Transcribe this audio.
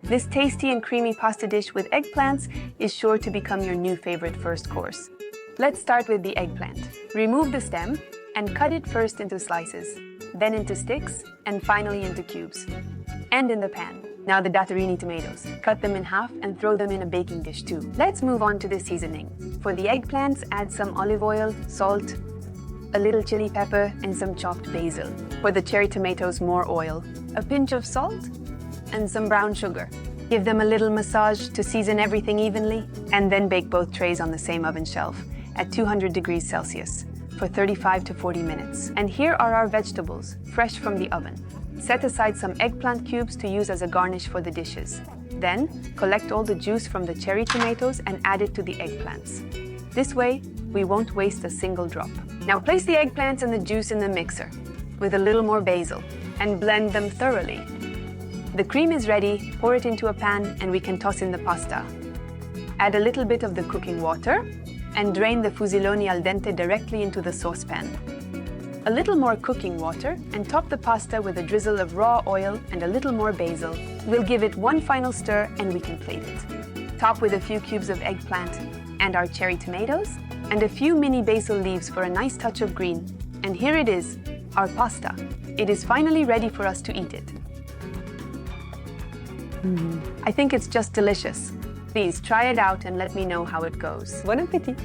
This tasty and creamy pasta dish with eggplants is sure to become your new favorite first course. Let's start with the eggplant. Remove the stem and cut it first into slices, then into sticks, and finally into cubes. And in the pan. Now the datterini tomatoes. Cut them in half and throw them in a baking dish too. Let's move on to the seasoning. For the eggplants, add some olive oil, salt, a little chili pepper, and some chopped basil. For the cherry tomatoes, more oil, a pinch of salt, and some brown sugar. Give them a little massage to season everything evenly, and then bake both trays on the same oven shelf at 200 degrees Celsius for 35 to 40 minutes. And here are our vegetables, fresh from the oven. Set aside some eggplant cubes to use as a garnish for the dishes. Then, collect all the juice from the cherry tomatoes and add it to the eggplants. This way, we won't waste a single drop. Now place the eggplants and the juice in the mixer with a little more basil and blend them thoroughly. The cream is ready, pour it into a pan and we can toss in the pasta. Add a little bit of the cooking water and drain the fusiloni al dente directly into the saucepan. A little more cooking water and top the pasta with a drizzle of raw oil and a little more basil. We'll give it one final stir and we can plate it. Top with a few cubes of eggplant and our cherry tomatoes and a few mini basil leaves for a nice touch of green. And here it is, our pasta. It is finally ready for us to eat it. I think it's just delicious. Please try it out and let me know how it goes. Bon appétit!